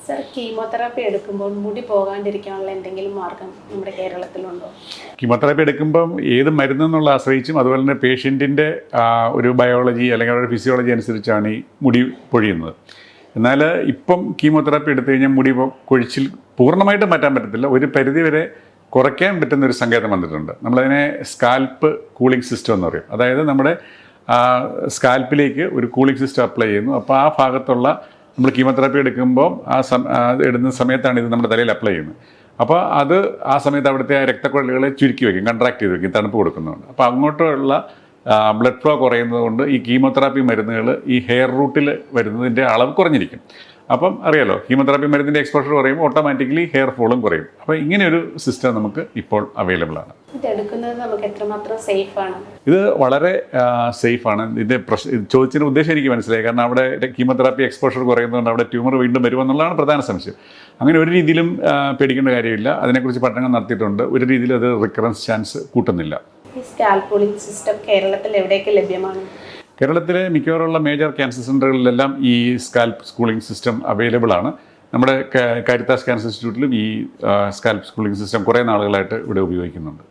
Sir, chemotherapy എടുക്കുമ്പോൾ മുടി പോകാണ്ടിരിക്കാനുള്ള എന്തെങ്കിലും മാർഗം നമ്മുടെ കേരളത്തിലുണ്ടോ? കീമോതെറാപ്പി എടുക്കുമ്പം ഏത് മരുന്നെന്നുള്ള ആശ്രയിച്ചും അതുപോലെ തന്നെ പേഷ്യൻറ്റിൻ്റെ ഒരു ബയോളജി അല്ലെങ്കിൽ അവരുടെ ഫിസിയോളജി അനുസരിച്ചാണ് ഈ മുടി പൊഴിയുന്നത്. എന്നാൽ ഇപ്പം കീമോതെറാപ്പി എടുത്തു കഴിഞ്ഞാൽ മുടി കൊഴിച്ചിൽ പൂർണ്ണമായിട്ട് മാറ്റാൻ പറ്റത്തില്ല, ഒരു പരിധിവരെ കുറയ്ക്കാൻ പറ്റുന്ന ഒരു സങ്കേതം വന്നിട്ടുണ്ട്. നമ്മളതിനെ സ്കാൽപ്പ് കൂളിംഗ് സിസ്റ്റം എന്ന് പറയും. അതായത് നമ്മുടെ സ്കാൽപ്പിലേക്ക് ഒരു കൂളിംഗ് സിസ്റ്റം അപ്ലൈ ചെയ്യുന്നു. അപ്പോൾ ആ ഭാഗത്തുള്ള നമ്മൾ കീമോതെറാപ്പി എടുക്കുമ്പോൾ ഇടുന്ന സമയത്താണ് ഇത് നമ്മുടെ തലയിൽ അപ്ലൈ ചെയ്യുന്നത്. അപ്പോൾ അത് ആ സമയത്ത് അവിടുത്തെ രക്തക്കുഴലുകളെ ചുരുക്കി വയ്ക്കും, കൺട്രാക്ട് ചെയ്ത് വയ്ക്കും, തണുപ്പ് കൊടുക്കുന്നുണ്ട്. അപ്പോൾ അങ്ങോട്ടുള്ള ബ്ലഡ് ഫ്ലോ കുറയുന്നത് കൊണ്ട് ഈ കീമോതെറാപ്പി മരുന്നുകൾ ഈ ഹെയർ റൂട്ടിൽ വരുന്നതിൻ്റെ അളവ് കുറഞ്ഞിരിക്കും. അപ്പം അറിയാലോ, കീമോതെറാപ്പി മരുന്നിൻ്റെ എക്സ്പോഷർ കുറയുമ്പോൾ ഓട്ടോമാറ്റിക്കലി ഹെയർ ഫോളും കുറയും. അപ്പോൾ ഇങ്ങനെയൊരു സിസ്റ്റം നമുക്ക് ഇപ്പോൾ അവൈലബിൾ ആണ്. ഇതെടുക്കുന്നത് നമുക്ക് എത്രമാത്രം സേഫാണ്? ഇത് വളരെ സേഫാണ്. ഇതിൻ്റെ ചോദിച്ചതിൻ്റെ ഉദ്ദേശം എനിക്ക് മനസ്സിലായി. കാരണം അവിടെ കീമോതെറാപ്പി എക്സ്പോഷർ കുറയുന്നതുകൊണ്ട് അവിടെ ട്യൂമർ വീണ്ടും വരുമെന്നുള്ളതാണ് പ്രധാന സംശയം. അങ്ങനെ ഒരു രീതിയിലും പേടിക്കേണ്ട കാര്യമില്ല. അതിനെക്കുറിച്ച് പഠനങ്ങൾ നടത്തിയിട്ടുണ്ട്. ഒരു രീതിയിലും അത് റിക്കറൻസ് ചാൻസ് കൂട്ടുന്നില്ല. ഈ സ്കാൽപ്പ് കൂളിംഗ് സിസ്റ്റം കേരളത്തിൽ എവിടെയൊക്കെ ലഭ്യമാണ്? കേരളത്തിലെ മിക്കവാറുള്ള മേജർ ക്യാൻസർ സെൻ്ററുകളിലെല്ലാം ഈ സ്കാൽപ്പ് കൂളിംഗ് സിസ്റ്റം അവൈലബിൾ ആണ്. നമ്മുടെ കാരിത്താസ് ക്യാൻസർ ഇൻസ്റ്റിറ്റ്യൂട്ടിലും ഈ സ്കാൽപ്പ് കൂളിംഗ് സിസ്റ്റം കുറേ നാളുകളായിട്ട് ഇവിടെ ഉപയോഗിക്കുന്നുണ്ട്.